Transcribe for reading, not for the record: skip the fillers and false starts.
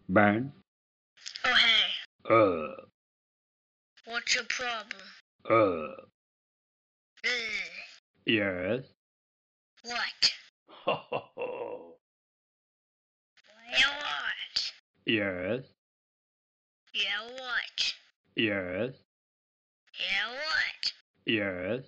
Ben. Oh, hey. Uh. What's your problem? Uh. Ugh. Yes. What? Ho ho ho. Yeah, what? Yes. Yeah, what? Yes. Yeah, what? Yes.